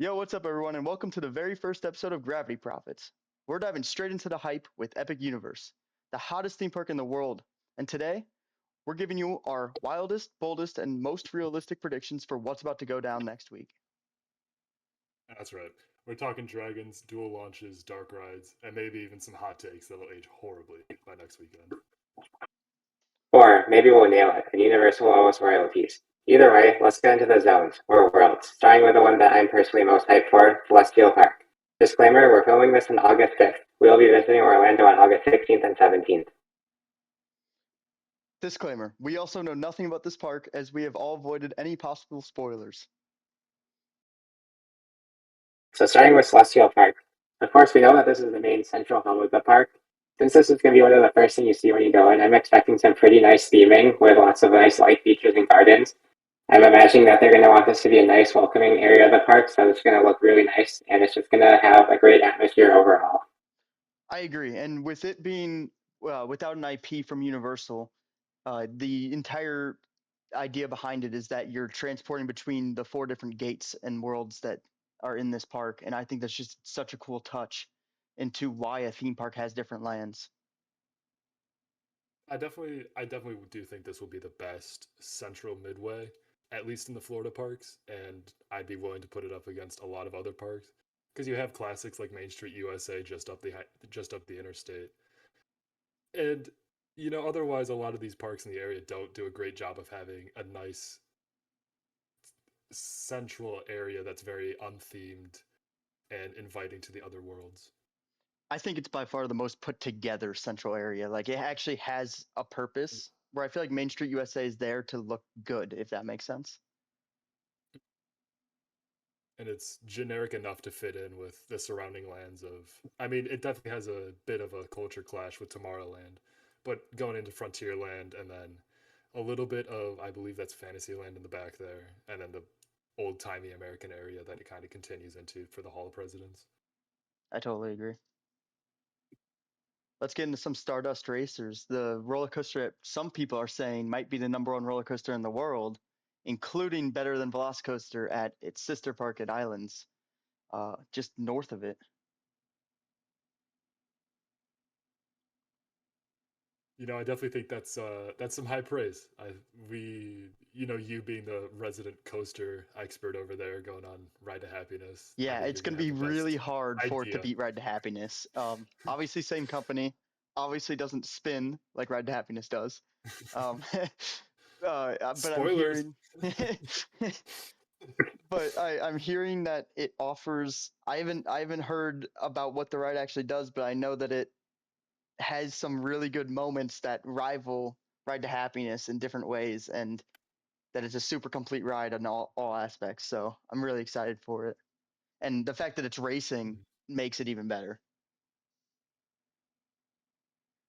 Yo, what's up, everyone, and welcome to the very first episode of Gravity Profits. We're diving straight into the hype with Epic Universe, the hottest theme park in the world. And today, we're giving you our wildest, boldest, and most realistic predictions for what's about to go down next week. That's right. We're talking dragons, dual launches, dark rides, and maybe even some hot takes that'll age horribly by next weekend. Or maybe we'll nail it and Universal will owe us royalties. Either way, let's get into the zones, or worlds, starting with the one that I'm personally most hyped for, Celestial Park. Disclaimer, we're filming this on August 5th. We'll be visiting Orlando on August 16th and 17th. Disclaimer, we also know nothing about this park as we have all avoided any possible spoilers. So starting with Celestial Park. Of course, we know that this is the main central hub of the park. Since this is going to be one of the first things you see when you go in, I'm expecting some pretty nice theming with lots of nice light features and gardens. I'm imagining that they're going to want this to be a nice, welcoming area of the park, so it's going to look really nice, and it's just going to have a great atmosphere overall. I agree, and with it being without an IP from Universal, the entire idea behind it is that you're transporting between the four different gates and worlds that are in this park, and I think that's just such a cool touch into why a theme park has different lands. I definitely do think this will be the best central midway, at least in the Florida parks, and I'd be willing to put it up against a lot of other parks because you have classics like Main Street USA just up the interstate, and otherwise a lot of these parks in the area don't do a great job of having a nice central area that's very unthemed and inviting to the other worlds. I think it's by far the most put together central area. Like it actually has a purpose. Where I feel like Main Street USA is there to look good, if that makes sense. And it's generic enough to fit in with the surrounding lands of. I mean, it definitely has a bit of a culture clash with Tomorrowland, but going into Frontierland and then a little bit of, I believe that's Fantasyland in the back there, and then the old timey American area that it kind of continues into for the Hall of Presidents. I totally agree. Let's get into some Stardust Racers. The roller coaster that some people are saying might be the number one roller coaster in the world, including better than Velocicoaster at its sister park at Islands, just north of it. I definitely think that's some high praise. You being the resident coaster expert over there, going on Ride to Happiness. I Yeah, think it's you're going gonna to have be the really best hard for it to idea. beat Ride to Happiness. Obviously, same company. Obviously, doesn't spin like Ride to Happiness does. Um, but I'm Spoilers. hearing, but I'm hearing that it offers. I haven't heard about what the ride actually does, but I know that it has some really good moments that rival Ride to Happiness in different ways, and that it's a super complete ride on all aspects. So I'm really excited for it, and the fact that it's racing makes it even better.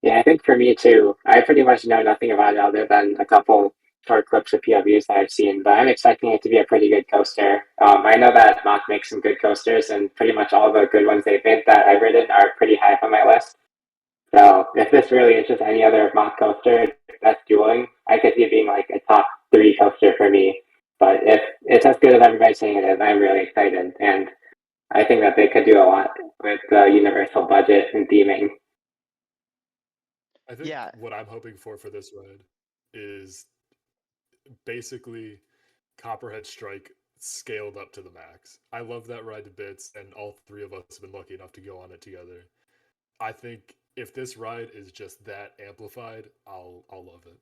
Yeah, I think for me too, I pretty much know nothing about it other than a couple short clips of POVs that I've seen, but I'm expecting it to be a pretty good coaster. I know that Mach makes some good coasters, and pretty much all the good ones they've made that I've ridden are pretty high up on my list. So if this really is just any other Mach coaster that's dueling, I could see it being like a top three coaster for me. But if it's as good as everybody's saying it is, I'm really excited, and I think that they could do a lot with the universal budget and theming. I think Yeah, what I'm hoping for this ride is basically Copperhead Strike scaled up to the max. I love that ride to bits, and all three of us have been lucky enough to go on it together. I think if this ride is just that amplified, I'll love it.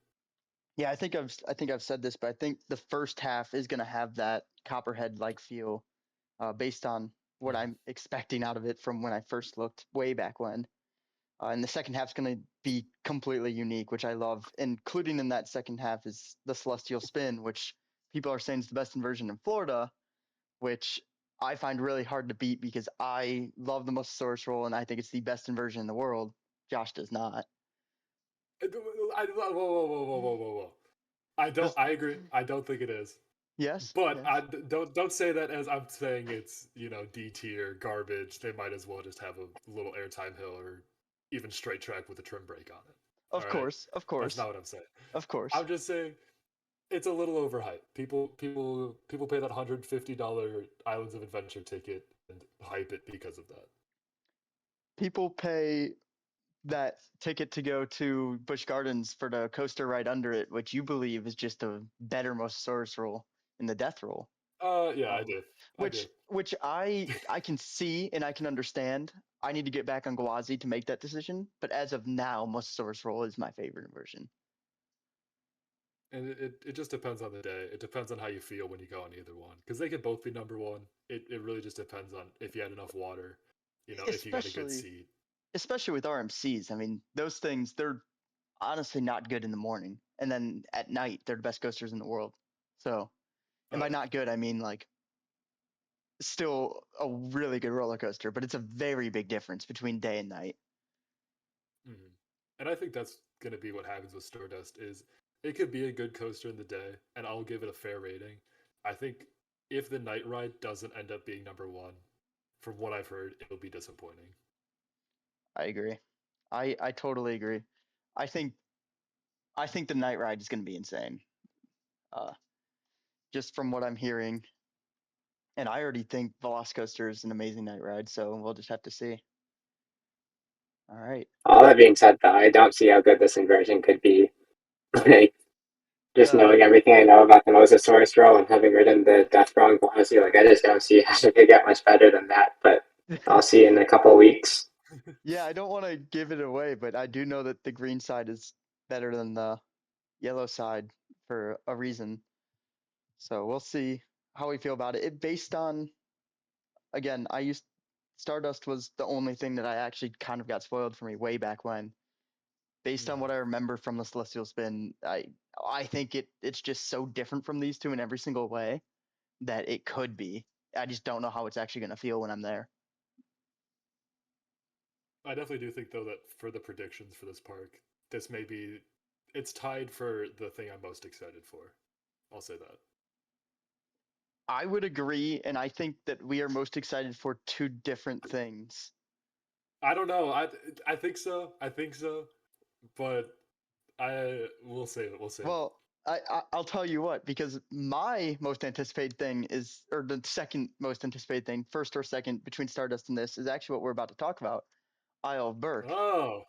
yeah. I think I've said this, but I think the first half is gonna have that Copperhead like feel, based on what Mhm. I'm expecting out of it from when I first looked way back when. And the second half's going to be completely unique, which I love. Including in that second half is the Celestial Spin, which people are saying is the best inversion in Florida, which I find really hard to beat because I love the Mosasaurus roll and I think it's the best inversion in the world. Josh does not. Whoa, whoa, whoa, whoa, whoa, whoa, whoa. I don't. Does I agree. I don't think it is. yes, But yes. don't say that as I'm saying it's D tier garbage. They might as well just have a little airtime hill or even straight track with a trim brake on it. All Of right, course, of that's course, not what I'm saying. of course. I'm just saying it's a little overhyped. People pay that $150 Islands of Adventure ticket and hype it because of that. People pay that ticket to go to Busch Gardens for the coaster right under it, which you believe is just a better Mosasaurus roll in the death roll. Yeah, I Um, do. I do. which I can see and I can understand. I need to get back on Gwazi to make that decision, but as of now, Mosasaurus roll is my favorite version. And it just depends on the day. It depends on how you feel when you go on either one. Because they could both be number one. It really just depends on if you had enough water, if you got a good Especially seat. especially with RMCs. I mean, those things they're honestly not good in the morning, and then at night they're the best coasters in the world. So, and Oh by yeah. not good, I mean like still a really good roller coaster, but it's a very big difference between day and night. Hmm. And I think that's gonna be what happens with Stardust is it could be a good coaster in the day, and I'll give it a fair rating. I think if the night ride doesn't end up being number one, from what I've heard, it'll be disappointing. I agree. I totally agree. I think I think the night ride is going to be insane. Uh, just from what I'm hearing, and I already think Velocicoaster is an amazing night ride. So we'll just have to see. All right. All that being said, though, I don't see how good this inversion could be. Like, just The knowing everything I know about the Mosasaurus roll and having ridden the Death Roll and Glossy, like I just don't see how it could get much better than that. But I'll see in a couple weeks. yeah, I don't want to give it away, but I do know that the green side is better than the yellow side for a reason. So we'll see how we feel about it. It based on again, I used Stardust was the only thing that I actually kind of got spoiled for me way back when. Based on Hmm. what I remember from the Celestial Spin, I think it's just so different from these two in every single way that it could be. I just don't know how it's actually going to feel when I'm there. I definitely do think though that for the predictions for this park, this may be it's tied for the thing I'm most excited for. I'll say that. I would agree, and I think that we are most excited for two different things. I don't know. I think so. I think so. But I we'll save it. We'll save it. Well, I'll tell you what, because my most anticipated thing is, or the second most anticipated thing, first or second between Stardust and this, is actually what we're about to talk about, Isle of Burke. Oh,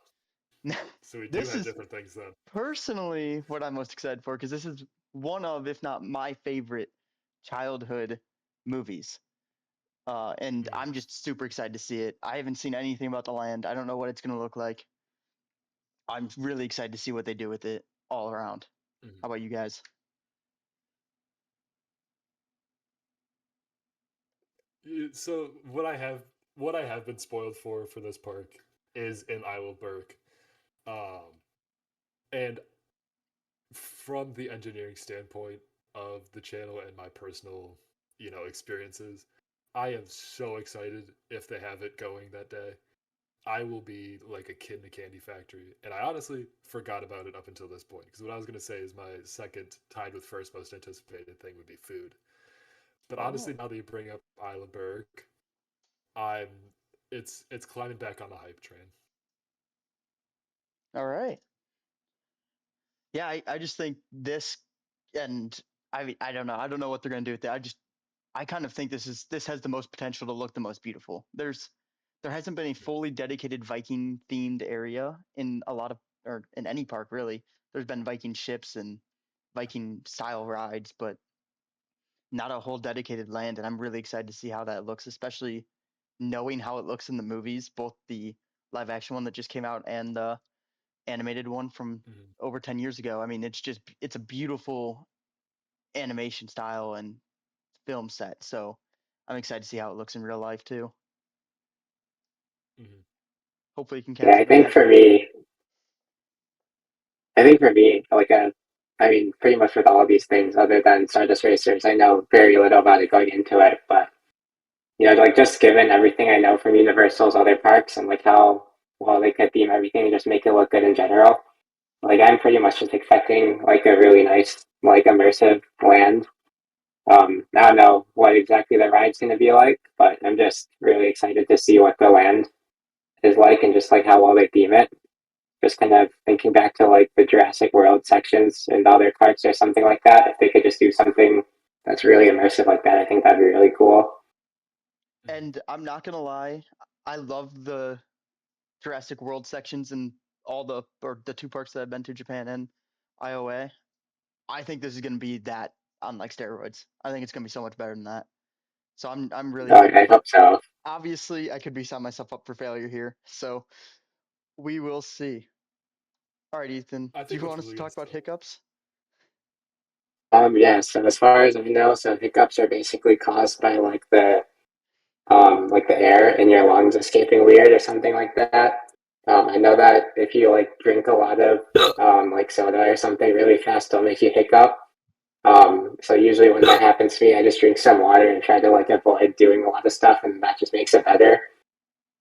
so we do This have is different things then. personally what I'm most excited for because this is one of, if not my favorite, childhood movies. And I'm Mm-hmm. just super excited to see it. I haven't seen anything about the land. I don't know what it's going to look like. I'm really excited to see what they do with it all around. How Mm-hmm. about you guys? So what I have been spoiled for this park is in Isle of Burke, um, and from the engineering standpoint of the channel and my personal experiences, I am so excited if they have it going that day. I will be like a kid in a candy factory. And I honestly forgot about it up until this point. Because what I was going to say is my second, tied with first most anticipated thing would be food. But honestly, Oh, now that you bring up Isla Burke, I'm it's climbing back on the hype train. all right. Yeah, I just think this, and I mean, I don't know. I don't know what they're going to do with it. I kind of think this has the most potential to look the most beautiful. There hasn't been a fully dedicated Viking themed area in a lot of or in any park really. There's been Viking ships and Viking style rides, but not a whole dedicated land. And I'm really excited to see how that looks, especially knowing how it looks in the movies, both the live action one that just came out and the animated one from Mm-hmm. over 10 years ago. I mean, it's a beautiful animation style and film set. So I'm excited to see how it looks in real life too. Mm-hmm. Hopefully you can Yeah, capture the magic. I think for me, I mean, pretty much with all of these things, other than Stardust Racers, I know very little about it going into it. But like just given everything I know from Universal's other parks and like how well they could theme everything and just make it look good in general, like I'm pretty much just expecting like a really nice, like immersive land. I don't know what exactly the ride's going to be like, but I'm just really excited to see what the land is like and just like how well they theme it. Just kind of thinking back to like the Jurassic World sections in the other parks or something like that. If they could just do something that's really immersive like that, I think that'd be really cool. And I'm not gonna lie, I love the Jurassic World sections and all the two parks that I've been to, Japan and IOA. I think this is gonna be that on like steroids. I think it's gonna be so much better than that. So I'm really I hope so. obviously I could be setting myself up for failure here. So we will see. All right, Ethan, I do think you what's want us to really going talk to about sell it. hiccups? Yeah, so as far as I know, so hiccups are basically caused by like the air in your lungs escaping weird or something like that. I know that if you like drink a lot of like soda or something really fast, it'll make you hiccup. So usually when that happens to me, I just drink some water and try to like avoid doing a lot of stuff, and that just makes it better.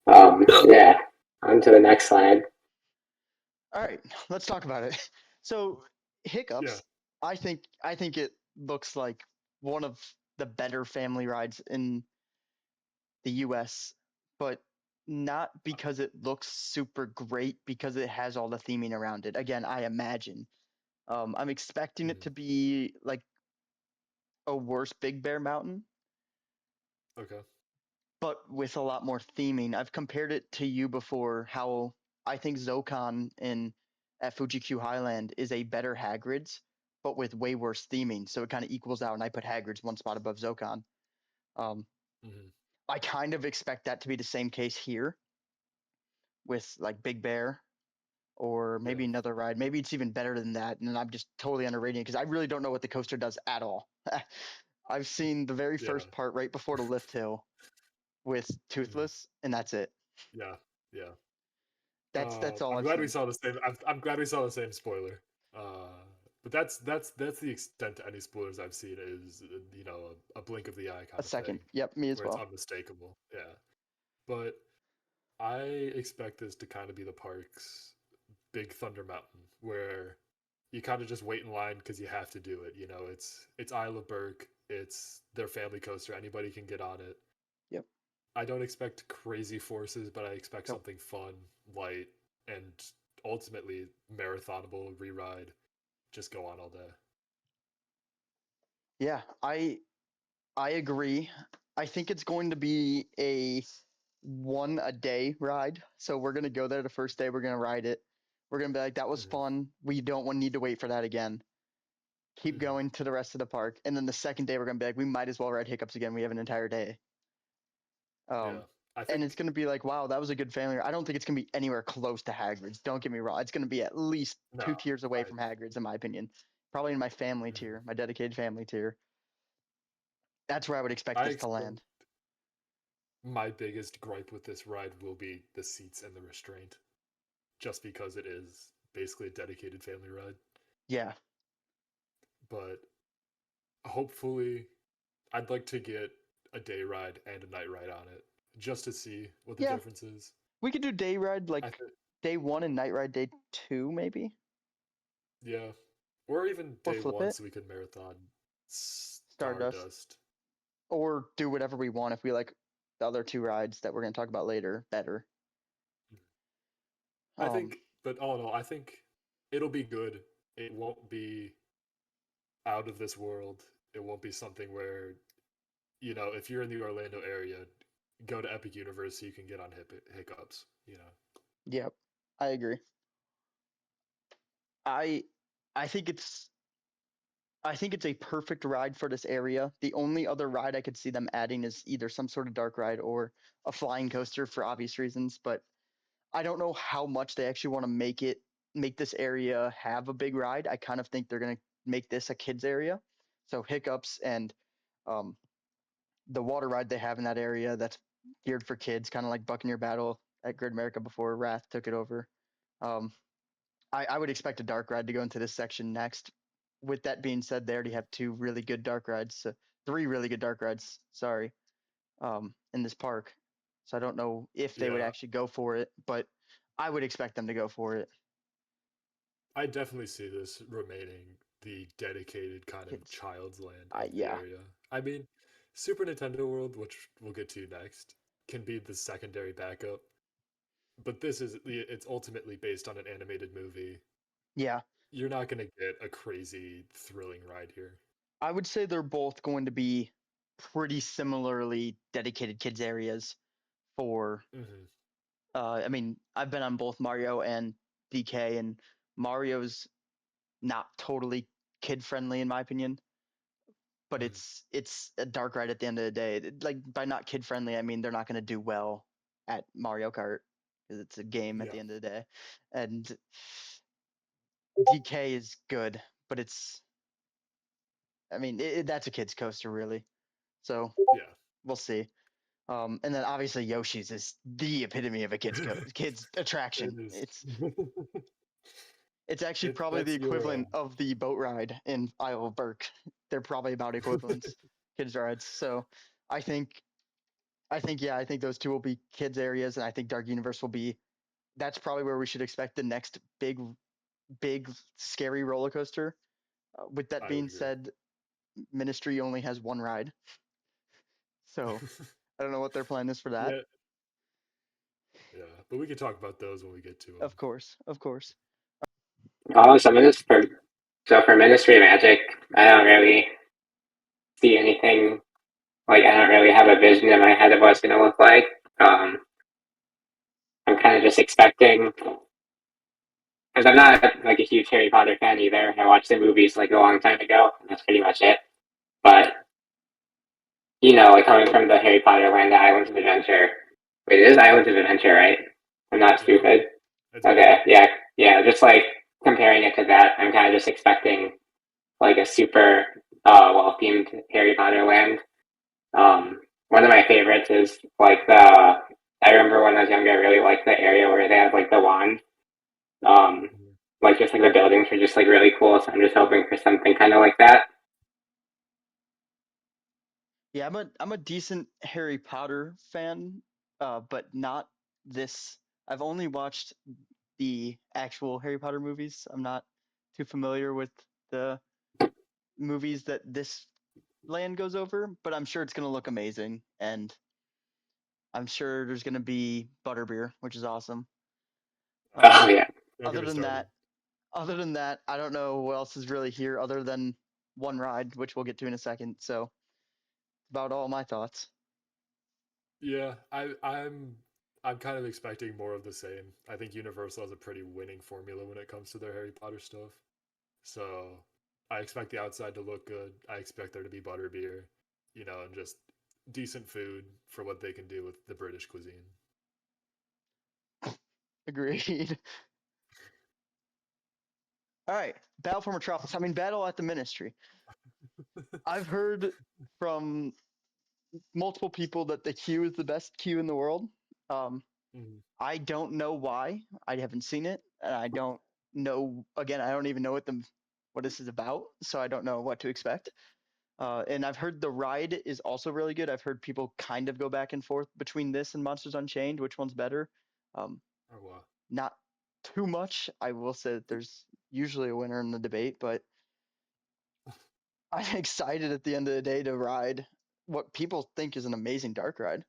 Yeah. On to the next slide. All right, let's talk about it. So Yeah. hiccups, I think it looks like one of the better family rides in the US, but not because it looks super great, because it has all the theming around it. Again, I imagine. I'm expecting it Mhm. to be like a worse Big Bear Mountain, Okay. but with a lot more theming. I've compared it to you before how I think Zocon in at Fuji Q Highland is a better Hagrid's, but with way worse theming. So it kind of equals out, and I put Hagrid's one spot above Zocon. Um, Hmm. I kind of expect that to be the same case here with like Big Bear or maybe Yeah. another ride. Maybe it's even better than that, and I'm just totally underrating it because I really don't know what the coaster does at all. I've seen the very Yeah. first part right before the lift hill with Mhm. Toothless, and that's it. Yeah. Yeah. That's all I'm I've glad we seen. saw the same. I'm glad we saw the same spoiler. But that's the extent to any spoilers I've seen is a blink of the eye A kind of second. thing, Yep, me as where it's well. unmistakable. Yeah. But I expect this to kind of be the park's Big Thunder Mountain, where you kind of just wait in line because you have to do it. It's Isle of Berk. It's their family coaster. Anybody can get on it. Yep. I don't expect crazy forces, but I expect Nope. something fun, light, and ultimately marathonable, re-ride. Just go on all day. Yeah, I agree. I think it's going to be a one a day ride. So we're gonna go there the first day. We're gonna ride it. We're gonna be like, that was Hmm. fun. We don't want need to wait for that again. Keep Hmm. going to the rest of the park, and then the second day we're gonna be like, we might as well ride hiccups again. We have an entire day. Yeah, Um, I and it's think gonna be like, wow, that was a good family. I don't think it's gonna be anywhere close to Hagrid's. Don't get me wrong. It's gonna be at least no. two tiers away I. from Hagrid's, in my opinion. Probably in my family Mhm. tier, my dedicated family tier. That's where I would expect I this to land. expect my biggest gripe with this ride will be the seats and the restraint, just because it is basically a dedicated family ride. Yeah, But hopefully, I'd like to get a day ride and a night ride on it just to see what the yeah. difference is. We could do day ride I like think, day one and night ride day two, maybe, yeah, or even or day flip one it. so we could marathon Stardust, Stardust. or do whatever we want if we like the other two rides that we're gonna talk about later better. I Um, think, but all in all, I think it'll be good. It won't be out of this world. It won't be something where, if you're in the Orlando area, go to Epic Universe so you can get on hiccups. yep, I agree. I I think it's I think it's a perfect ride for this area. The only other ride I could see them adding is either some sort of dark ride or a flying coaster for obvious reasons, but I don't know how much they actually want to make this area have a big ride. I kind of think they're going to make this a kids area. So hiccups and um, the water ride they have in that area that's geared for kids, kind of like Buccaneer Battle at Grid America before Wrath took it over. Um, I would expect a dark ride to go into this section next. With that being said, they already have two really good dark rides, three really good dark rides. Sorry, in this park. So I don't know if they would Yeah, actually go for it, but I would expect them to go for it. I definitely see this remaining the dedicated kind of Kids, child's land of the yeah, area. I mean, Super Nintendo World, which we'll get to next, can be the secondary backup but this is it's ultimately based on an animated movie. Yeah, You're not going to get a crazy thrilling ride here. I would say they're both going to be pretty similarly dedicated kids areas for. Mm-hmm. I mean, I've been on both Mario and DK, and Mario's not totally kid friendly in my opinion, but Mm-hmm. it's a dark ride at the end of the day. Like by not kid friendly, I mean they're not going to do well at Mario Kart because it's a game at Yeah. the end of the day, and DK is good, but it's I mean that's a kid's coaster really, so Yeah. we'll see. And then obviously Yoshi's is the epitome of a kids It attraction. is. It's actually probably the That's your equivalent of the boat ride in Isle of Berk. They're probably about equivalents, kids rides. So I think I think those two will be kids areas, and I think Dark Universe will be. That's probably where we should expect the next big scary roller coaster. With that I would being agree. said, Ministry only has one ride, so I don't know what their plan is for that. Yeah. Yeah. But we can talk about those when we get to them. Of course. Oh, so for Ministry of Magic, I don't really see anything. Like I don't really have a vision in my head of what it's going to look like. Um, I'm kind of just expecting because I'm not like a huge Harry Potter fan either. I watched the movies like a long time ago, and that's pretty much it. But like coming from the Harry Potter land to Islands of Adventure. Wait, it is Islands of Adventure, right? I'm not Yep. stupid. It's Okay, Island. yeah. Just like comparing it to that, I'm kind of just expecting like a super well themed Harry Potter land. One of my favorites is like the. I remember when I was younger, I really liked the area where they have like the wand. Um, Mhm. like just like the buildings are just like really cool. So I'm just hoping for something kind of like that. Yeah, I'm a decent Harry Potter fan, but not this. I've only watched the actual Harry Potter movies. I'm not too familiar with the movies that this land goes over, but I'm sure it's gonna look amazing, and I'm sure there's gonna be butterbeer, which is awesome. Oh Um, yeah. Don't get other me than started. that, I don't know what else is really here other than one ride, which we'll get to in a second. So, about all my thoughts. Yeah, I'm kind of expecting more of the same. I think Universal has a pretty winning formula when it comes to their Harry Potter stuff. So I expect the outside to look good. I expect there to be butterbeer, and just decent food for what they can do with the British cuisine. Agreed. All right, Battle for Metropolis. I mean, Battle at the Ministry. I've heard from multiple people that the queue is the best queue in the world. Um, Mhm. I don't know why. I haven't seen it, and I don't know. Again, I don't even know what this is about, so I don't know what to expect. And I've heard the ride is also really good. I've heard people kind of go back and forth between this and Monsters Unchained, which one's better. Um, Oh wow. Not too much. I will say that there's usually a winner in the debate, but I'm excited at the end of the day to ride what people think is an amazing dark ride.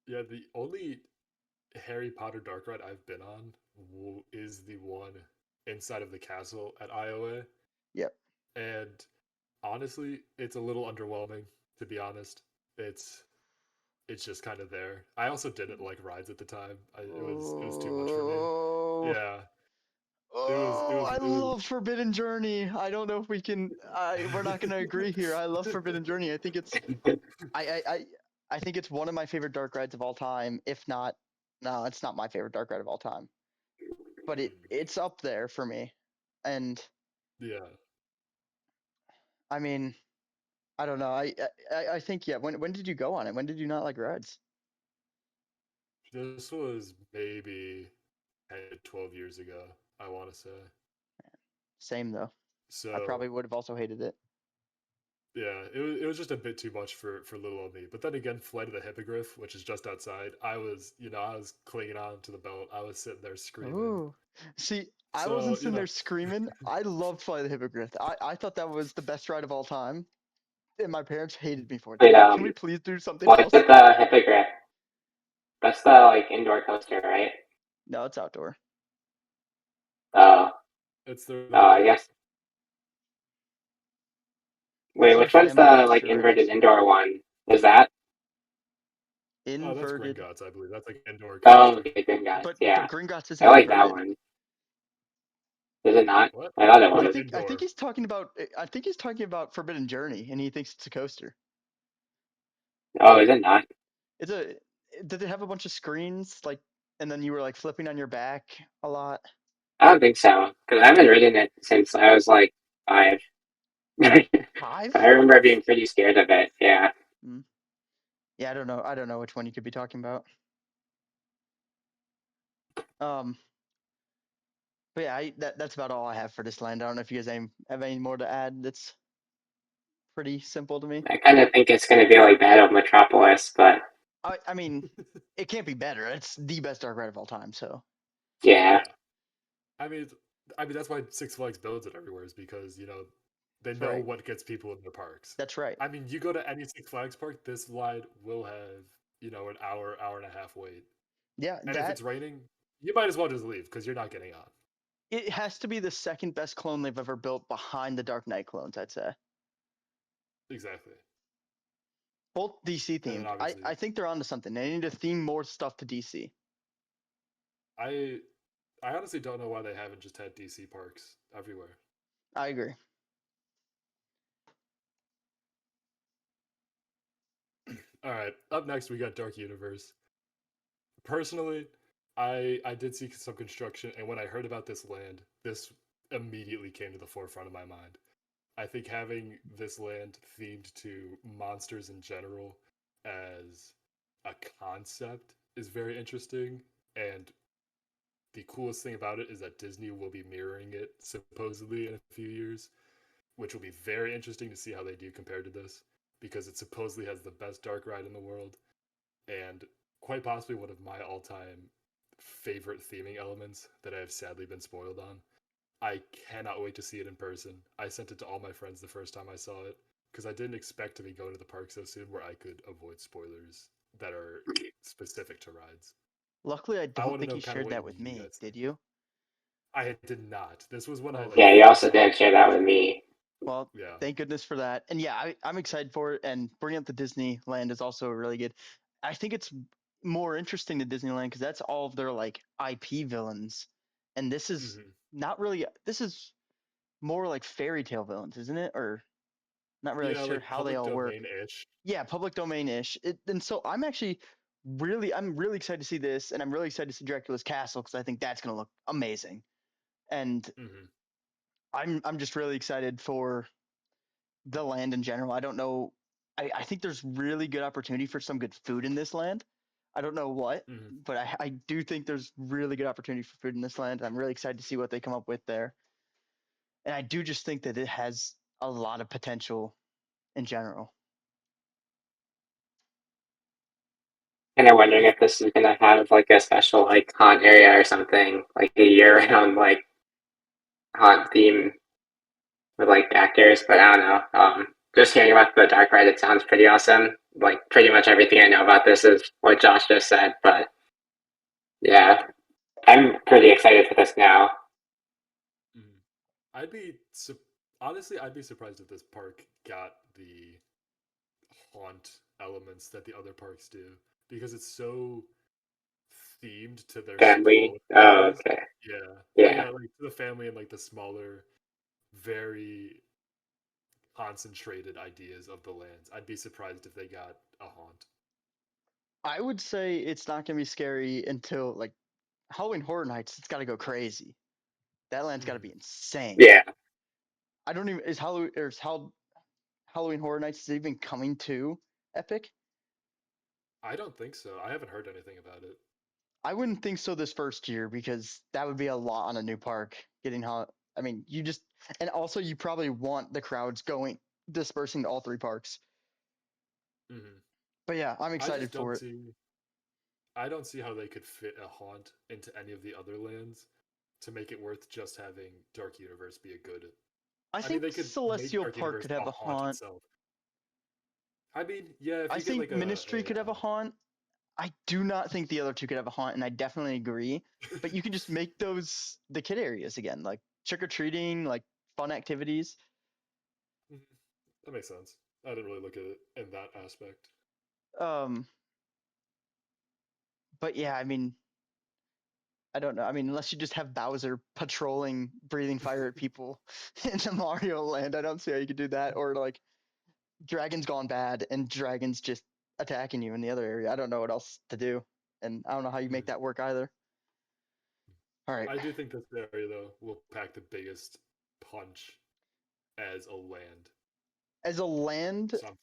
Yeah, the only Harry Potter dark ride I've been on is the one inside of the castle at IOA, Yep. and honestly, it's a little underwhelming to be honest. It's it's just kind of there. I also didn't like rides at the time. It was too much for me. Oh, Yeah, it was it oh, was I it was. love Forbidden Journey. I don't know if we can. We're not going to agree here. I love Forbidden Journey. I think it's. I think it's one of my favorite dark rides of all time. If not, no, it's not my favorite dark ride of all time. But it's up there for me. And Yeah, I mean, I don't know. I think yeah. When did you go on it? When did you not like rides? this was maybe 10 to 12 years ago. I want to say. Same though. I So probably would have also hated it. yeah, it was just a bit too much for little old me. But then again, Flight of the Hippogriff, which is just outside, I was clinging on to the belt. I was sitting there screaming. Ooh. See, I So wasn't sitting there screaming. I loved Flight of the Hippogriff. I thought that was the best ride of all time. And my parents hated me for it. They're Wait, like, can we please do something what's else? the hippogriff? That's the like indoor coaster, right? No, it's outdoor. Oh, It's the I guess. It's Wait, their which one's family the like coaster, I inverted guess. indoor one? Is that? that's Inverted, Gringotts, I believe. That's like an indoor Oh, coaster. okay, good guys. but Yeah, Gringotts isn't I like that inverted. one. Is it not? What? I thought it That's was. I indoor. think he's talking about Forbidden Journey, and he thinks it's a coaster. Oh, is it not? It's a. Did it have a bunch of screens like, and then you were like flipping on your back a lot? I don't think so because I haven't ridden it since I was like 5. I 5? remember being pretty scared of it. Yeah. Mm. Yeah, I don't know. I don't know which one you could be talking about. Um, but yeah, that's about all I have for this land. I don't know if you guys have any more to add. That's pretty simple to me. I kind of think it's going to be like that of Metropolis, but I mean, it can't be better. It's the best dark ride of all time. So yeah. Yeah. I mean, that's why Six Flags builds it everywhere is because they that's know right. what gets people in their parks. That's right. I mean, you go to any Six Flags park, this ride will have an hour and a half wait, Yeah, and if that it's raining, you might as well just leave because you're not getting on. it has to be the second best clone they've ever built behind the Dark Knight clones. I'd say Exactly, both DC and then themed. obviously, I think they're onto something. They need to theme more stuff to DC. I I honestly don't know why they haven't just had DC parks everywhere. I agree. All right, up next we got Dark Universe. Personally, I did see some construction, and when I heard about this land, this immediately came to the forefront of my mind. I think having this land themed to monsters in general as a concept is very interesting, and the coolest thing about it is that Disney will be mirroring it supposedly in a few years, which will be very interesting to see how they do compared to this because it supposedly has the best dark ride in the world and quite possibly one of my all-time favorite theming elements that I have sadly been spoiled on. I cannot wait to see it in person. I sent it to all my friends the first time I saw it because I didn't expect to be going to the park so soon where I could avoid spoilers that are specific to rides. Luckily, I I don't want to think know you kind of shared what that with you me. guys think. Did you? I did not. This was when I Oh, like Yeah, you first also saw didn't it. share that with me. well, Yeah. thank goodness for that. And yeah, I'm excited for it. And bringing up the Disneyland is also really good. I think it's more interesting to Disneyland because that's all of their like IP villains, and this is Mm-hmm. not really. This is more like fairy tale villains, isn't it? Or not really Yeah, sure like how they public all work. domain ish. Yeah, public domain ish. And so I'm really excited to see this, and I'm really excited to see Dracula's castle because I think that's gonna look amazing. And Mm-hmm. I'm just really excited for the land in general. I don't know. I think there's really good opportunity for some good food in this land. I don't know what, Mm-hmm. but I do think there's really good opportunity for food in this land. I'm really excited to see what they come up with there. And I do just think that it has a lot of potential in general. Kind of wondering I if this is going to have like a special like haunt area or something, like a year-round like haunt theme with like actors, but I don't know. Just hearing about the dark ride, it sounds pretty awesome. Like pretty much everything I know about this is what Josh just said, but yeah, I'm pretty excited for this now. Mhm. I'd be honestly, I'd be surprised if this park got the haunt elements that the other parks do because it's so themed to their Family. smaller Oh, areas. okay. Yeah, Yeah. yeah, like to the family and like the smaller, very concentrated ideas of the lands. I'd be surprised if they got a haunt. I would say it's not gonna be scary until like Halloween Horror Nights. It's got to go crazy. That land's got to Mm-hmm. be insane. Yeah. I don't even is Halloween Horror Nights is even coming to Epic? I don't think so. I haven't heard anything about it. I wouldn't think so this first year because that would be a lot on a new park. Getting how I mean, you just and also you probably want the crowds going dispersing to all three parks. Mm-hmm. But yeah, I'm I just excited don't for it. see. I don't see how they could fit a haunt into any of the other lands to make it worth just having Dark Universe be a good. I I mean, think they could make Celestial Dark Park Universe could have a a haunt haunt. itself. I mean, yeah, if I you get think like Ministry could have a haunt. I do not think the other two could have a haunt, and I definitely agree. But you can just make those the kid areas again, like trick or treating, like fun activities. That makes sense. I didn't really look at it in that aspect. Um, but yeah, I mean, I don't know. I mean, unless you just have Bowser patrolling, breathing fire at people in the Mario Land, I don't see how you could do that. Or like Dragon's gone bad and Dragon's just attacking you in the other area. I don't know what else to do, and I don't know how you make that work either. All right, I do think this area though will pack the biggest punch as a land. as a land, So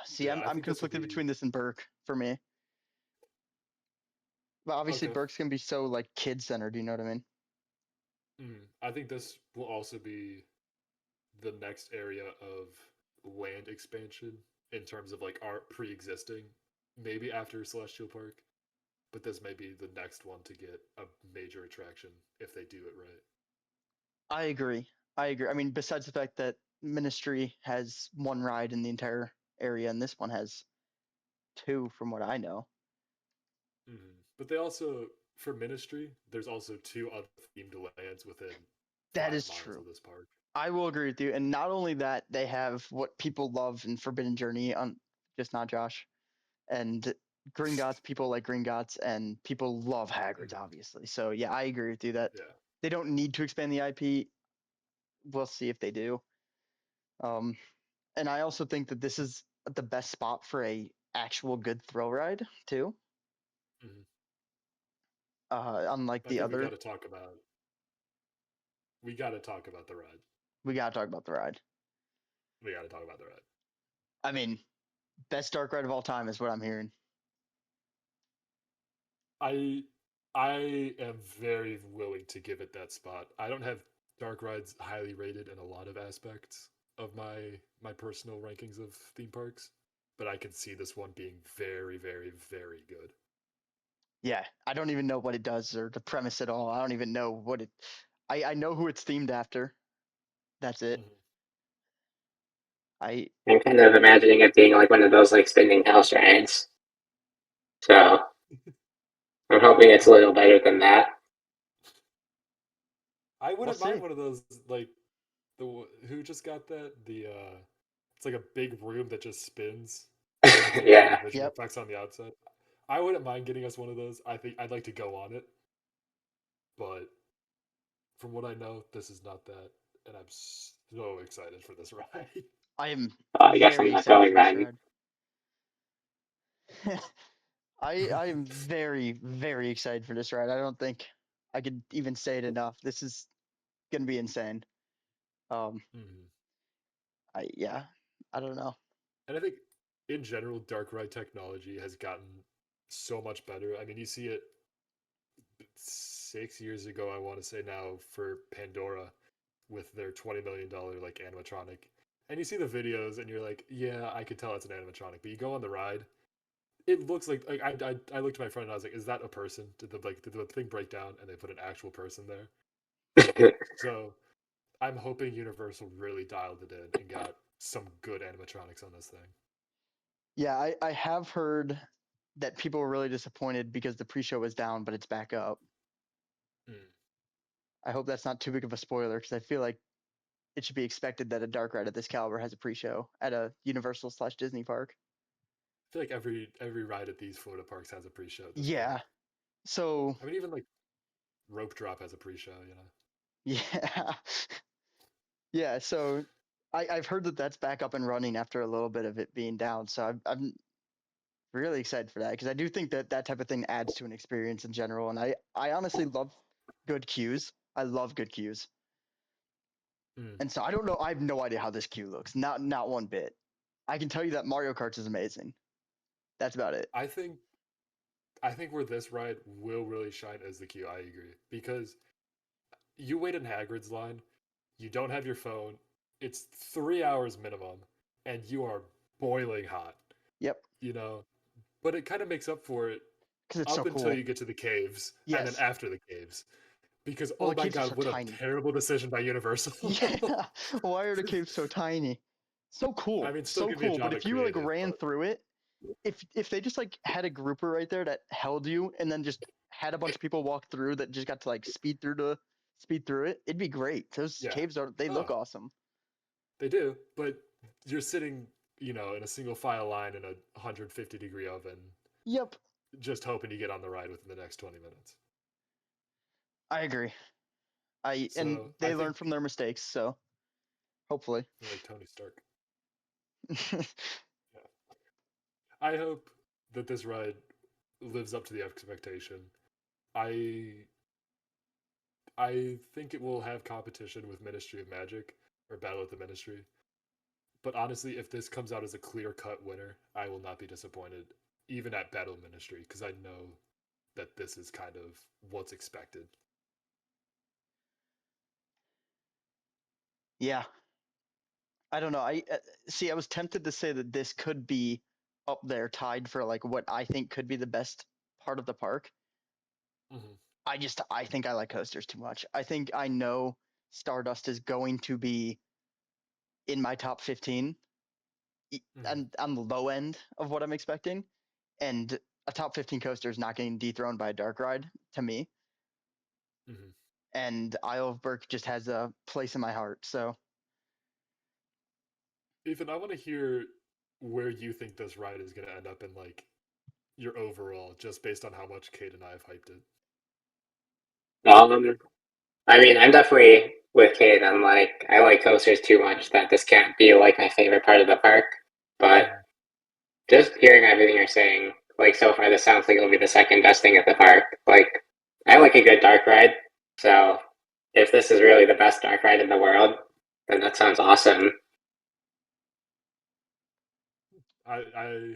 see, yeah, I I'm think this will conflicted be between this and Burke for me. But obviously, okay. Burke's gonna be so like kid centered. You know what I mean? I think this will also be the next area of land expansion in terms of like art pre-existing, maybe after Celestial Park, but this may be the next one to get a major attraction if they do it right. I agree. I agree. I mean, besides the fact that Ministry has one ride in the entire area, and this one has two, from what I know. But they also, for Ministry, there's also two other themed lands within That 5 is miles true. of this park. I will agree with you. And not only that, they have what people love in Forbidden Journey, on just not Josh, and Gringotts. People like Gringotts, and people love Hagrid's, Mm-hmm. obviously. So yeah, I agree with you that Yeah. they don't need to expand the IP. We'll see if they do. Um, and I also think that this is the best spot for a actual good thrill ride too. Mm-hmm. Unlike I the think we got other, to talk about the ride. we gotta talk about the ride. We got to talk about the ride. I mean, best dark ride of all time is what I'm hearing. I I am very willing to give it that spot. I don't have dark rides highly rated in a lot of aspects of my personal rankings of theme parks, but I can see this one being very, very, very good. Yeah, I don't even know what it does or the premise at all. I don't even know what it. I know who it's themed after. That's it. Mm-hmm. I I'm kind of imagining it being like one of those like spinning house rides. So I'm hoping it's a little better than that. I we'll wouldn't mind see. one of those like who just got that it's like a big room that just spins and it's like all the Yeah. visual Yep. effects on the outside. I wouldn't mind getting us one of those. I think I'd like to go on it, but from what I know, this is not that, and I'm so excited for this ride. I am I guess I'm very not excited going for this then. ride. I am very excited for this ride. I don't think I could even say it enough. This is gonna be insane. Um, Mm-hmm. yeah, I don't know. And I think in general, dark ride technology has gotten so much better. I mean, you see it 6 years ago, I want to say now, for Pandora with their $20 million like animatronic. And you see the videos and you're like, yeah, I could tell it's an animatronic. But you go on the ride, it looks like I looked at my friend and I was like, is that a person? Did the thing break down and they put an actual person there? So I'm hoping Universal really dialed it in and got some good animatronics on this thing. Yeah, I have heard that people were really disappointed because the pre-show was down, but it's back up. Mm. I hope that's not too big of a spoiler because I feel like it should be expected that a dark ride of this caliber has a pre-show at a Universal/Disney park. I feel like every ride at these Florida parks has a pre-show at this point. Yeah. So I mean, even like Rope Drop has a pre-show. yeah, yeah. So I've heard that that's back up and running after a little bit of it being down. So I'm really excited for that because I do think that that type of thing adds to an experience in general. And I honestly love good queues. I love good queues. Mm. And so I don't know. I have no idea how this queue looks. Not one bit. I can tell you that Mario Kart is amazing. That's about it. I think I think where this ride will really shine is the queue. I agree because you wait in Hagrid's line, you don't have your phone. It's 3 hours minimum, and you are boiling hot. Yep. You know, but it kind of makes up for it Because it's so up until cool. you get to the caves, and then Yes. after the caves. Because Well, oh the my caves are god, so what a tiny. terrible decision by Universal. Yeah. Why are the caves so tiny? So I cool. mean, still So give me a cool. But job if at you like creative, ran but through it, if they just like had a grouper right there that held you and then just had a bunch of people walk through that just got to like speed through it, it'd be great. Those Yeah. caves they look Oh, awesome. they do, but you're sitting, in a single file line in a 150-degree oven, Yep, just hoping you get on the ride within the next 20 minutes. I agree. And So I they learn think from their mistakes, so hopefully. they're like Tony Stark. Yeah. I hope that this ride lives up to the expectation. I I think it will have competition with Ministry of Magic or Battle at the Ministry. But honestly, if this comes out as a clear-cut winner, I will not be disappointed, even at Battle Ministry, because I know that this is kind of what's expected. Yeah, I don't know. I see. I was tempted to say that this could be up there, tied for like what I think could be the best part of the park. Mm-hmm. I think I like coasters too much. I think I know Stardust is going to be in my top 15 Mm-hmm. and on the low end of what I'm expecting. And a top 15 coaster is not getting dethroned by a dark ride to me. Mm-hmm. And Isle of Berk just has a place in my heart. So Ethan, I want to hear where you think this ride is going to end up in, like, your overall, just based on how much Cade and I have hyped it. I mean, I'm definitely with Cade. I like coasters too much that this can't be like my favorite part of the park. But Mm-hmm. just hearing everything you're saying, like so far, this sounds like it'll be the second best thing at the park. Like, I like a good dark ride. So if this is really the best dark ride in the world, then that sounds awesome. I, I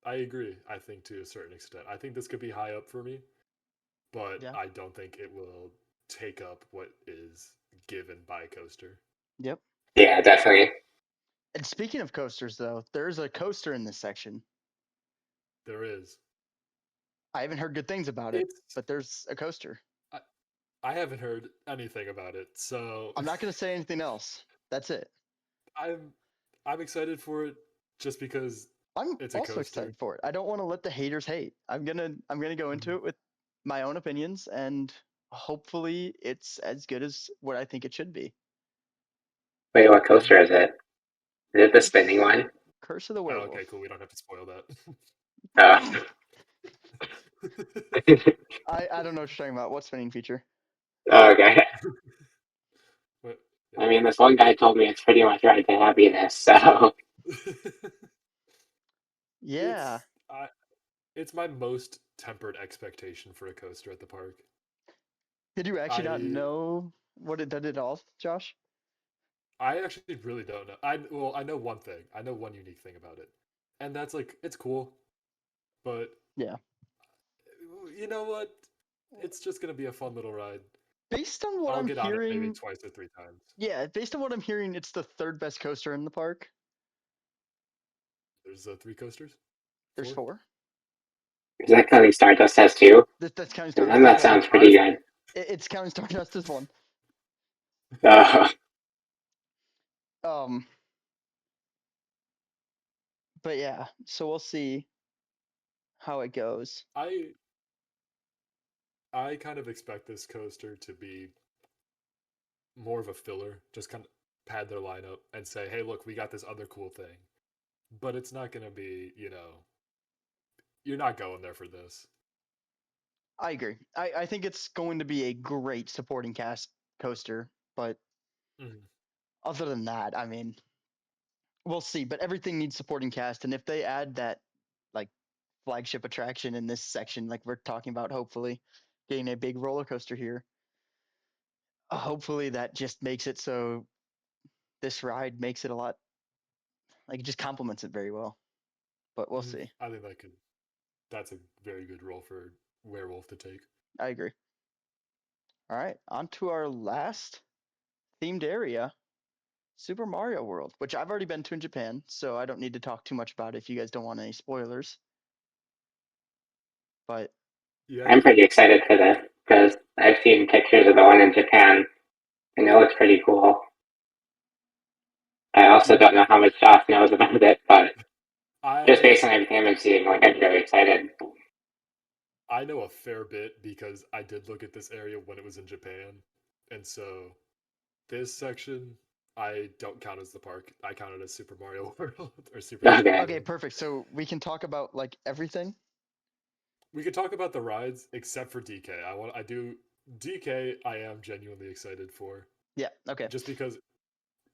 I agree. I think to a certain extent, I think this could be high up for me, but yeah, I don't think it will take up what is given by Coaster. yep. Yeah, definitely. And speaking of coasters, though, there's a coaster in this section. There is. I haven't heard good things about it, It's. but there's a coaster. I, I haven't heard anything about it, so I'm not going to say anything else. That's it. I'm I'm excited for it just because I'm it's a also coaster. excited for it. I don't want to let the haters hate. I'm gonna go into Mhm. it with my own opinions, and hopefully it's as good as what I think it should be. Wait, what coaster is it? Is it the spinning It's one? Curse of the Oh, Werewolf. okay, cool. We don't have to spoil that. Oh. I don't know what you're talking about. What spinning feature? Oh, okay. But I mean, this one guy told me it's pretty much right to happiness, so yeah. Yeah. it's I, it's my most tempered expectation for a coaster at the park. Did you actually not I know what it did at all, Josh? I actually really don't know. I know one thing. I know one unique thing about it, and that's like it's cool, but Yeah. you know what? It's just gonna be a fun little ride. Based on what I'll I'm get on it maybe hearing, twice or three times. yeah, based on what I'm hearing, it's the third best coaster in the park. There's three coasters, There's four. four. is that counting Stardust has two? That's counting Then Stardust as that one. sounds pretty good. It's counting Stardust as one. Uh, Um, but yeah, so we'll see how it goes. I I kind of expect this coaster to be more of a filler, just kind of pad their lineup and say, "Hey, look, we got this other cool thing." But it's not gonna be, you're not going there for this. I agree. I think it's going to be a great supporting cast coaster, but Mhm. other than that, I mean, we'll see. But everything needs supporting cast, and if they add that like flagship attraction in this section, like we're talking about, hopefully getting a big roller coaster here, hopefully that just makes it so this ride makes it a lot like it just complements it very well. But we'll see. I think that's a very good role for Werewolf to take. I agree. All right, on to our last themed area, Super Mario World, which I've already been to in Japan, so I don't need to talk too much about it if you guys don't want any spoilers. But Yeah, I'm pretty excited for this because I've seen pictures of the one in Japan and it looks pretty cool. I also yeah, don't know how much Josh knows about it, but Just I based on everything I've been seeing, like I'm really excited. I know a fair bit because I did look at this area when it was in Japan, and so this section I don't count as the park. I count it as Super Mario World or Super Nintendo Okay. Okay, World. perfect. So we can talk about like everything. We could talk about the rides except for DK. I do DK. I am genuinely excited for Yeah. Okay. just because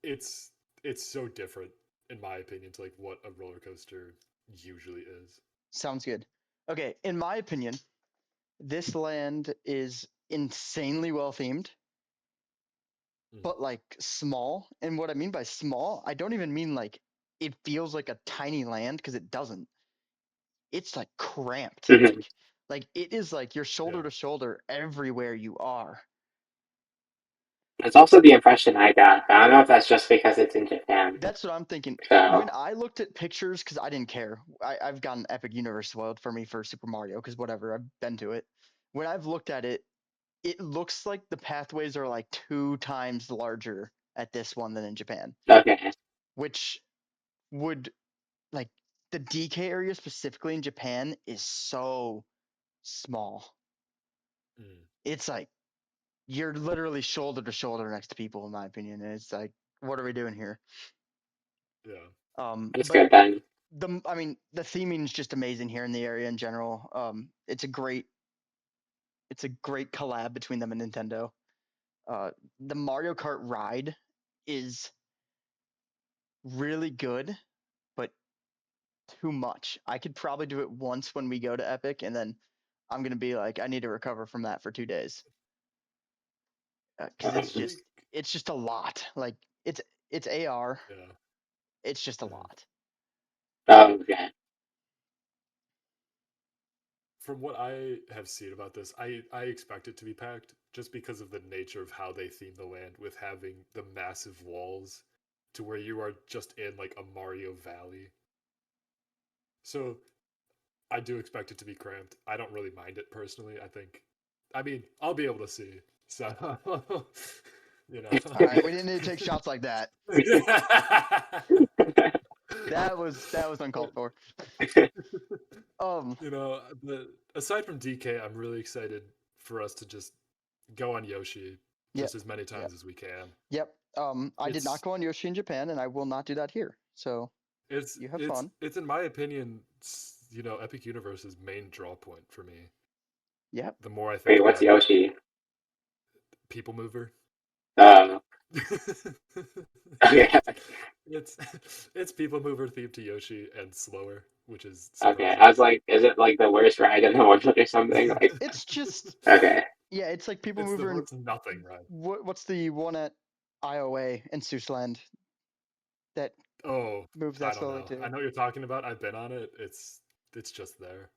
it's it's so different in my opinion to like what a roller coaster usually is. Sounds good. Okay, in my opinion, this land is insanely well themed, Mm, but like small. And what I mean by small, I don't even mean like it feels like a tiny land because it doesn't. It's like cramped. Hmm. Like it is like you're shoulder yeah. to shoulder everywhere you are. It's also the impression I got. I don't know if that's just because it's in Japan. That's what I'm thinking. So When I looked at pictures, because I didn't care, I've gotten Epic Universe spoiled for me for Super Mario, because whatever, I've been to it. When I've looked at it, it looks like the pathways are like 2 times larger at this one than in Japan, okay. which would like the DK area specifically in Japan is so small. Mm, It's like you're literally shoulder to shoulder next to people, in my opinion. And it's like, what are we doing here? yeah. That's But good then. I mean, the theming is just amazing here in the area in general. It's a great collab between them and Nintendo. Uh, the Mario Kart ride is really good, but too much. I could probably do it once when we go to Epic, and then I'm gonna be like, I need to recover from that for 2 days because I Um, think it's just a lot. Like it's AR. yeah. It's just a Mm. lot. okay. From what I have seen about this, I expect it to be packed just because of the nature of how they theme the land with having the massive walls to where you are just in like a Mario Valley. So I do expect it to be cramped. I don't really mind it personally. I mean, I'll be able to see. So, you know. All right, we didn't need to take shots like that. That was uncalled for. Um, You know, but aside from DK, I'm really excited for us to just go on Yoshi yep, just as many yep, times as we can. yep. I did not It's go on Yoshi in Japan, and I will not do that here. So it's you have it's fun. it's in my opinion, you know, Epic Universe's main draw point for me. Yep. The more I think Wait, what's about it, Yoshi? People Mover. Uh, okay. it's it's it's People Mover themed to Yoshi and slower, which is Okay. I surprising. was like, is it like the worst ride in the world or something? Like, It's just okay. yeah, it's like People It's the Mover and worst nothing, right? what's the one at IOA in Seussland that Oh, moves I that don't slowly know. I too? know what you're talking about. I've been on it. It's just there.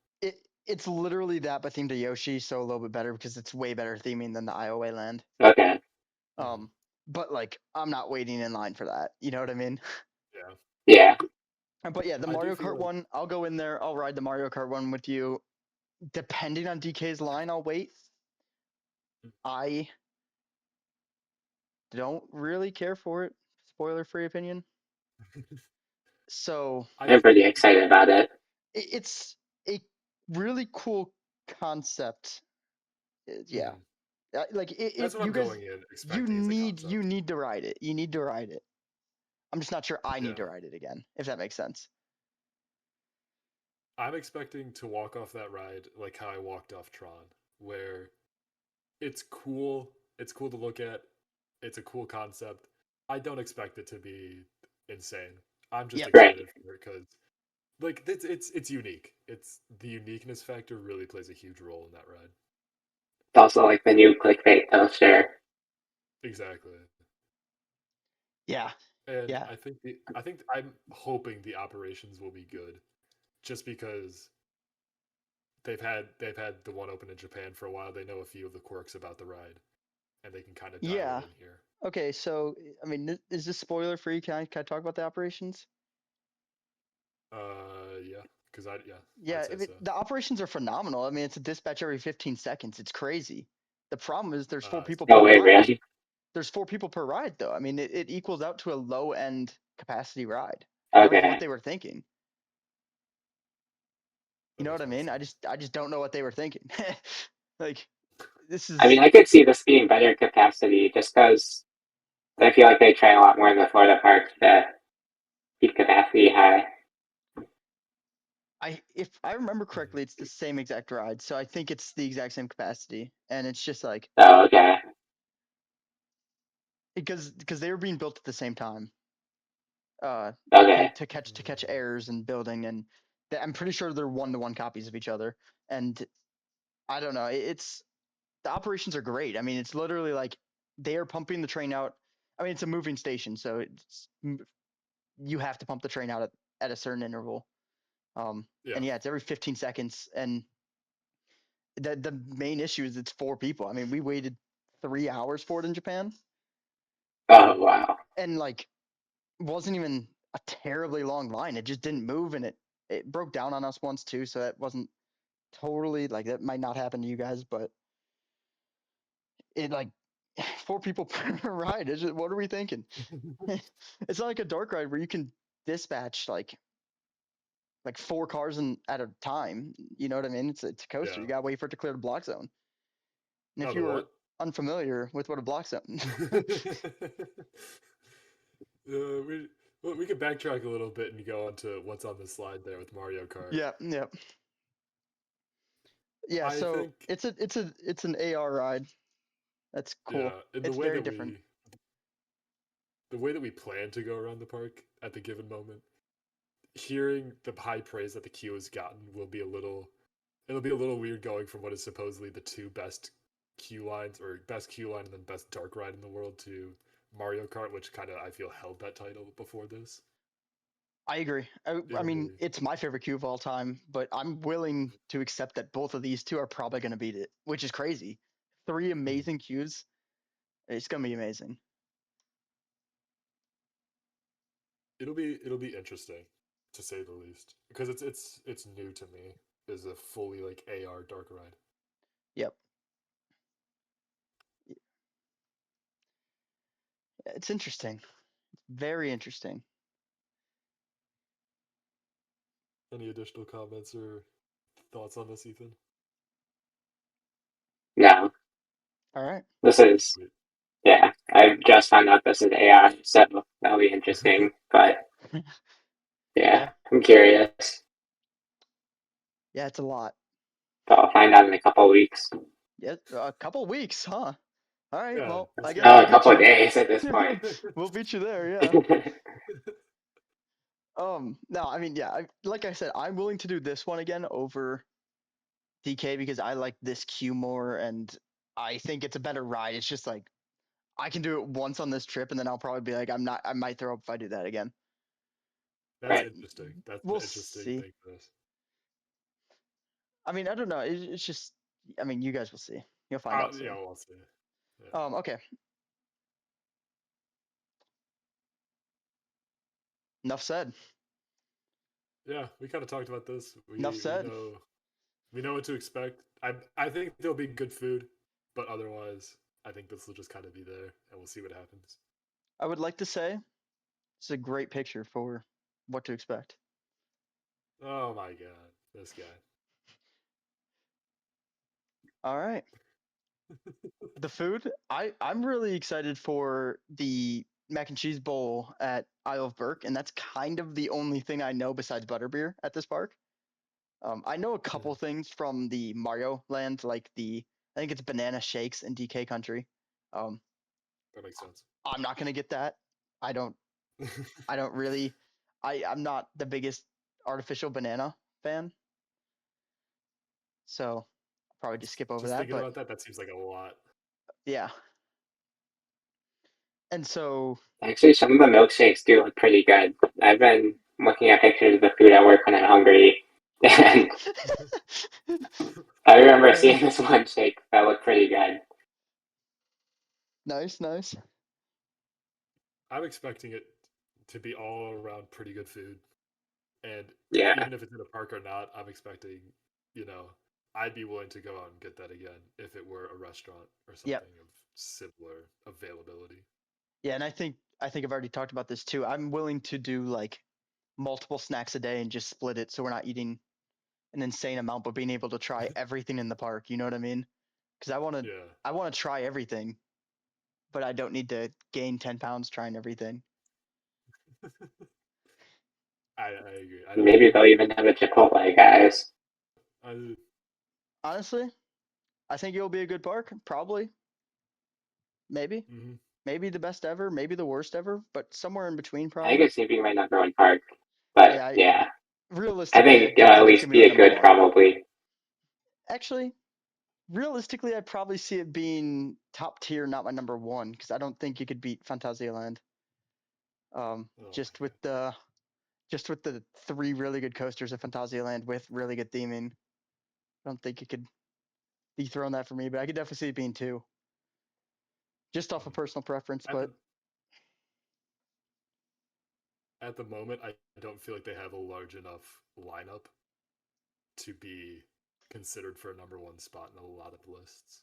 It's literally that but themed to Yoshi, so a little bit better because it's way better theming than the IOA land. Okay. Mhm. Um, but like I'm not waiting in line for that. You know what I mean? Yeah, Yeah. But yeah, the I do Mario feel Kart like one, I'll go in there. I'll ride the Mario Kart one with you. Depending on DK's line, I'll wait. I don't really care for it. Spoiler free opinion. So I I'm pretty excited about it. it's a really cool concept. Yeah, mhm. like That's what I'm you guys, going in expecting as a you concept. need to ride it. You need to ride it. I'm just not sure I need Yeah, to ride it again, if that makes sense. I'm expecting to walk off that ride like how I walked off Tron, where it's cool. It's cool to look at. It's a cool concept. I don't expect it to be insane. I'm just Yep. Right. excited for it because like it's unique. It's the uniqueness factor really plays a huge role in that ride. It's also like the new clickbait toaster. Exactly. Yeah. And Yeah. I think I'm hoping the operations will be good just because they've had the one open in Japan for a while. They know a few of the quirks about the ride and they can kind of dial it Yeah. in here. Okay. So I mean, is this spoiler free? Can I talk about the operations? Yeah, because I'd Yeah. say so. The operations are phenomenal. I mean, it's a dispatch every 15 seconds. It's crazy. The problem is there's four I people see. per Oh wait, ride. really? There's 4 people per ride, though. I mean, it equals out to a low end capacity ride. That was what Okay. they were thinking. You That know what makes I more mean? sense. I just don't know what they were thinking. Like this I mean, is I could see this being better capacity just because I feel like they try a lot more in the Florida park to keep capacity high. if I remember correctly, it's the same exact ride. So I think it's the exact same capacity, and it's just like Oh, okay. because they were being built at the same time. Okay. To catch errors in building, and I'm pretty sure they're 1-to-1 copies of each other. And I don't know, it's the operations are great. I mean, it's literally like they are pumping the train out. I mean, it's a moving station, so you have to pump the train out at a certain interval. Yeah. And yeah, it's every 15 seconds. And the main issue is it's 4 people. I mean, we waited 3 hours for it in Japan, Oh, wow. and like wasn't even a terribly long line. It just didn't move, and it broke down on us once too. So that wasn't totally like that might not happen to you guys, but it like 4 people per ride. It's just, what are we thinking? It's not like a dark ride where you can dispatch like 4 cars at a time. You know what I mean? It's a coaster. Yeah. You gotta wait for it to clear the block zone. And No, if the you were what? unfamiliar with what a block zone, we well, we could backtrack a little bit and go on to what's on the slide there with Mario Kart. yeah. Yeah, I so think, it's an AR ride. That's cool. yeah, in It's very different. the way that we plan to go around the park at the given moment, hearing the high praise that the queue has gotten will be a little, it'll be a little weird going from what is supposedly the 2 best queue lines, or best queue line and then best dark ride in the world, to Mario Kart, which kind of I feel held that title before this. I agree. I It'll mean, be it's my favorite queue of all time, but I'm willing to accept that both of these two are probably going to beat it, which is crazy. 3 amazing queues. It's going to be amazing. it'll be interesting to say the least, because it's new to me as a fully like AR dark ride. Yep. It's interesting. Very interesting. Any additional comments or thoughts on this, Ethan? No, All right. this is, Sweet. yeah, I just found out this is AI, so that'll be interesting. But yeah, Yeah. I'm curious. Yeah, it's a lot. So I'll find out in a couple of weeks. Yeah, a couple weeks, huh? All right. Yeah, Well, we'll I see guess how Oh, we'll a it beat couple of you. days at this point. We'll beat you there, yeah. No, I mean, yeah, like I said, I'm willing to do this one again over DK because I like this queue more, and I think it's a better ride. It's just like I can do it once on this trip, and then I'll probably be like, I might throw up if I do that again. That's But Right. interesting. That's an we'll interesting see. thing for this. I mean, I don't know. It's just, I mean, you guys will see. You'll find out Yeah, soon. we'll see. Yeah, Okay. Enough said. yeah. We kind of talked about this. Enough said. We know what to expect. I think there'll be good food, but otherwise, I think this will just kind of be there, and we'll see what happens. I would like to say it's a great picture for what to expect. Oh my god, this guy. All right. The food, I'm really excited for the mac and cheese bowl at Isle of Burke, and that's kind of the only thing I know besides butterbeer at this park. I know a couple Mhm, things from the Mario Land, like I think it's banana shakes in DK Country. Um, that makes sense. I'm not gonna get that. I don't. I don't really. I'm not the biggest artificial banana fan, so I'll probably just skip over Just that. thinking But about that, that seems like a lot. yeah, and so Actually, some of the milkshakes do look pretty good. I've been looking at pictures of the food at work when I'm hungry, and I remember uh, seeing this one shake that looked pretty good. nice, nice. I'm expecting it to be all around pretty good food, and Yeah. even if it's in a park or not, I'm expecting, you know, I'd be willing to go out and get that again if it were a restaurant or Yep. something of similar availability. Yeah, and I think I've already talked about this too. I'm willing to do like multiple snacks a day and just split it so we're not eating an insane amount, but being able to try everything in the park. You know what I mean? Because Yeah. I want to try everything, but I don't need to gain 10 pounds trying everything. I agree. I don't. Maybe they'll even have a Chipotle, guys. I, Honestly, I think it'll be a good park. Probably, maybe, mhm. maybe the best ever, maybe the worst ever, but somewhere in between, I probably. could see it being my number one park, but Yeah, yeah, I realistically, I think don't at think it's least gonna be be my a number good one. probably. Actually, realistically, I probably see it being top tier, not my number one, because I don't think you could beat Phantasialand. Oh my Just with the three really good coasters of Phantasialand with really good theming, I don't think you could dethrone that for me. But I could definitely see it being two, just off of god. personal preference. At But the at the moment, I don't feel like they have a large enough lineup to be considered for a number one spot in a lot of lists.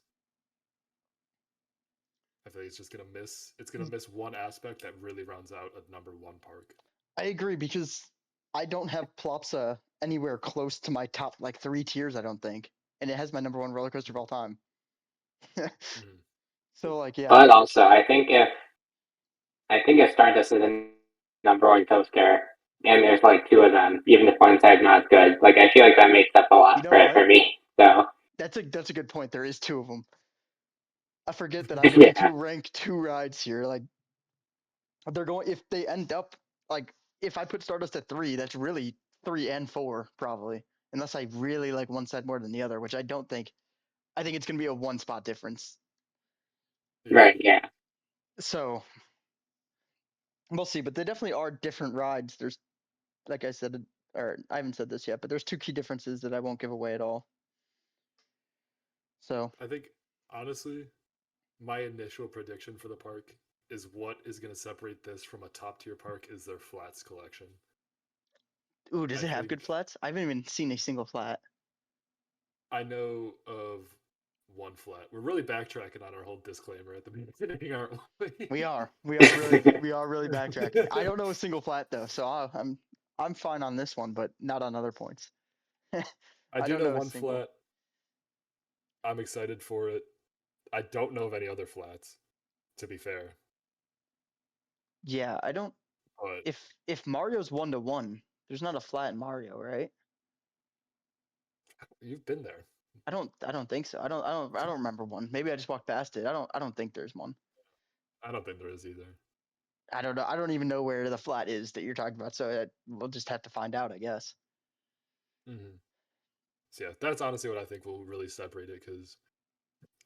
I feel like it's just gonna miss. It's gonna miss one aspect that really rounds out a number one park. I agree because I don't have Plopsa anywhere close to my top like three tiers. I don't think, and it has my number one roller coaster of all time. Mm-hmm. So like, yeah, But also, I think if Stardust is a number one coaster, and there's like two of them, even if one side's not good, like I feel like that makes up a you lot know for it what? for me. So That's a good point. There is two of them. I forget that I'm going to yeah, rank two rides here. Like they're going if they end up like if I put Stardust at three, that's really three and four probably, unless I really like one side more than the other, which I don't think. I think it's going to be a one spot difference. Yeah. right, yeah. So we'll see, but they definitely are different rides. There's like I said, or I haven't said this yet, but there's two key differences that I won't give away at all. So I think honestly, my initial prediction for the park is what is going to separate this from a top tier park is their flats collection. ooh, does I it have good think flats? I haven't even seen a single flat. I know of one flat. We're really backtracking on our whole disclaimer at the beginning, aren't we? We are really backtracking. I don't know a single flat though, so I'm fine on this one, but not on other points. I I do don't know know a one single. flat. I'm excited for it. I don't know of any other flats, to be fair. Yeah, I don't. But If Mario's 1-to-1, there's not a flat in Mario, right? you've been there. I don't think so. I don't remember one. Maybe I just walked past it. I don't think there's one. I don't think there is either. I don't know. I don't even know where the flat is that you're talking about. So we'll just have to find out, I guess. Mm-hmm. So yeah, that's honestly what I think will really separate it. Because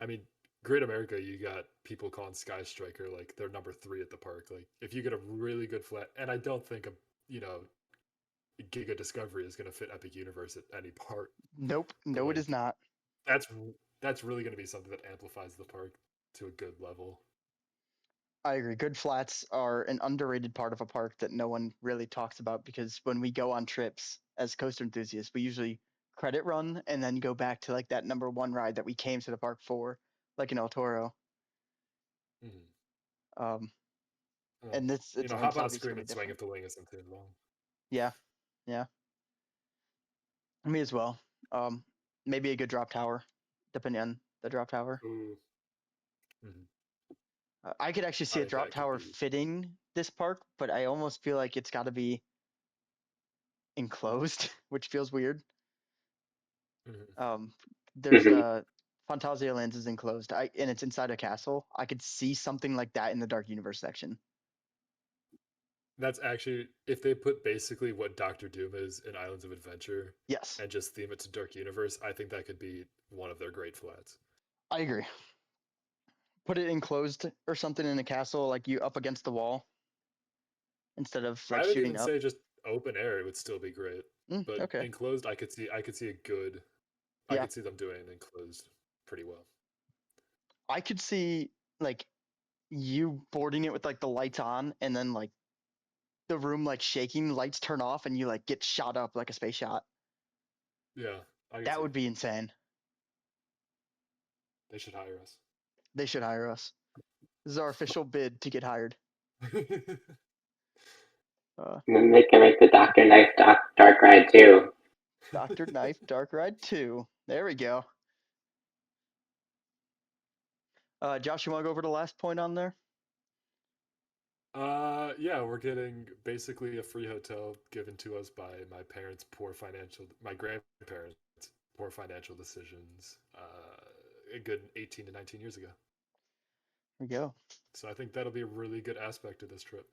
I mean, Great America, you got people calling Sky Striker like they're number three at the park. Like if you get a really good flat, and I don't think a you know Giga Discovery is going to fit Epic Universe at any park, Nope. but No, it is like not. that's that's really going to be something that amplifies the park to a good level. I agree. Good flats are an underrated part of a park that no one really talks about because when we go on trips as coaster enthusiasts, we usually credit run and then go back to like that number one ride that we came to the park for, like in El Toro. Mm-hmm. Um, Well, and it's hop on obviously screen gonna be and swing different. if the wing isn't too long. Yeah, yeah, me as well. Um, maybe a good drop tower, depending on the drop tower. Ooh. Mm-hmm. I could actually see I a think drop that could tower be. fitting this park, but I almost feel like it's got to be enclosed, which feels weird. Mm-hmm. Um, there's Mhm. Fantasia Lands is enclosed. And it's inside a castle. I could see something like that in the Dark Universe section. That's actually if they put basically what Doctor Doom is in Islands of Adventure Yes, and just theme it to Dark Universe, I think that could be one of their great flats. I agree. Put it enclosed or something in a castle, like you up against the wall instead of like I would shooting even up. say just open air would still be great, but Okay, enclosed, I could see a good, I yeah, could see them doing an enclosed pretty well. I could see like you boarding it with like the lights on, and then like the room like shaking, lights turn off, and you like get shot up like a space shot. Yeah, I could That see would it. be insane. They should hire us. They should hire us. This is our official bid to get hired. Uh, And then they can make the Doctor Knife Dark Ride too. Dr. Knife Dark Ride 2. There we go. Josh, you want to go over the last point on there? Yeah, we're getting basically a free hotel given to us by my grandparents' poor financial decisions, a good 18 to 19 years ago. There we go. So I think that'll be a really good aspect of this trip.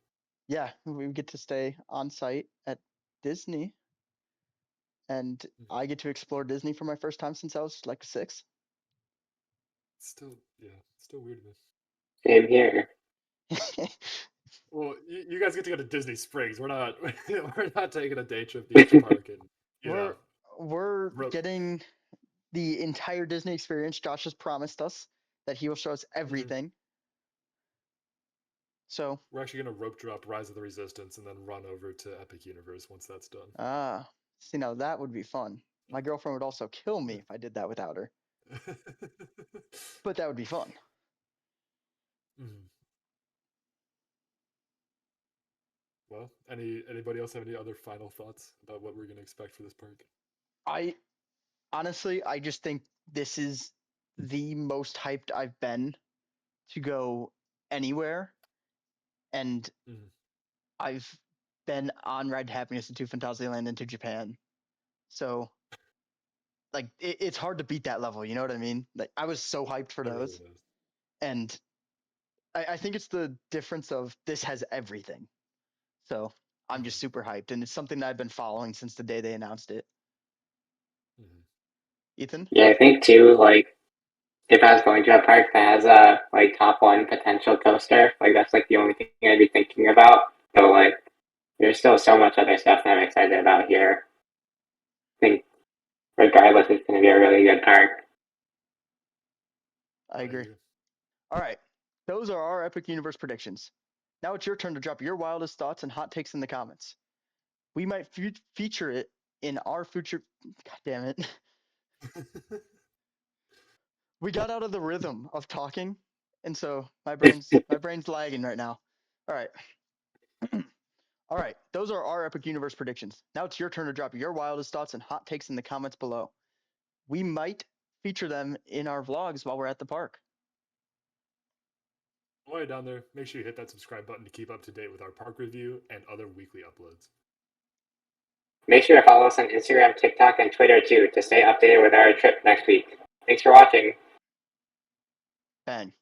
Yeah, we get to stay on site at Disney, and I get to explore Disney for my first time since I was like 6. Still weird, man. Same here. Well, you guys get to go to Disney Springs. We're not we're not taking a day trip to each park, and we're getting the entire Disney experience. Josh has promised us that he will show us everything. So we're actually gonna rope drop Rise of the Resistance and then run over to Epic Universe once that's done. See, now that would be fun. My girlfriend would also kill me if I did that without her, but that would be fun. Mm-hmm. Well, anybody else have any other final thoughts about what we're gonna expect for this park? I honestly, I just think this is the most hyped I've been to go anywhere, and I've been on Ride to Happiness to Fantasyland and to Japan, so like it's hard to beat that level. You know what I mean? Like I was so hyped for those, Really and I think it's the difference of this has everything. So I'm just super hyped, and it's something that I've been following since the day they announced it. Ethan? Yeah, I think too, like, if I was going to a park that has a like top one potential coaster, like that's like the only thing I'd be thinking about. So like, there's still so much other stuff that I'm excited about here. I think regardless, it's going to be a really good park. I agree. All right, those are our Epic Universe predictions. Now it's your turn to drop your wildest thoughts and hot takes in the comments. We might feature it in our future. God damn it. We got out of the rhythm of talking, and so my brain's lagging right now. All right. All right, those are our Epic Universe predictions. Now it's your turn to drop your wildest thoughts and hot takes in the comments below. We might feature them in our vlogs while we're at the park. While you're down there, make sure you hit that subscribe button to keep up to date with our park review and other weekly uploads. Make sure to follow us on Instagram, TikTok, and Twitter too to stay updated with our trip next week. Thanks for watching. Bang.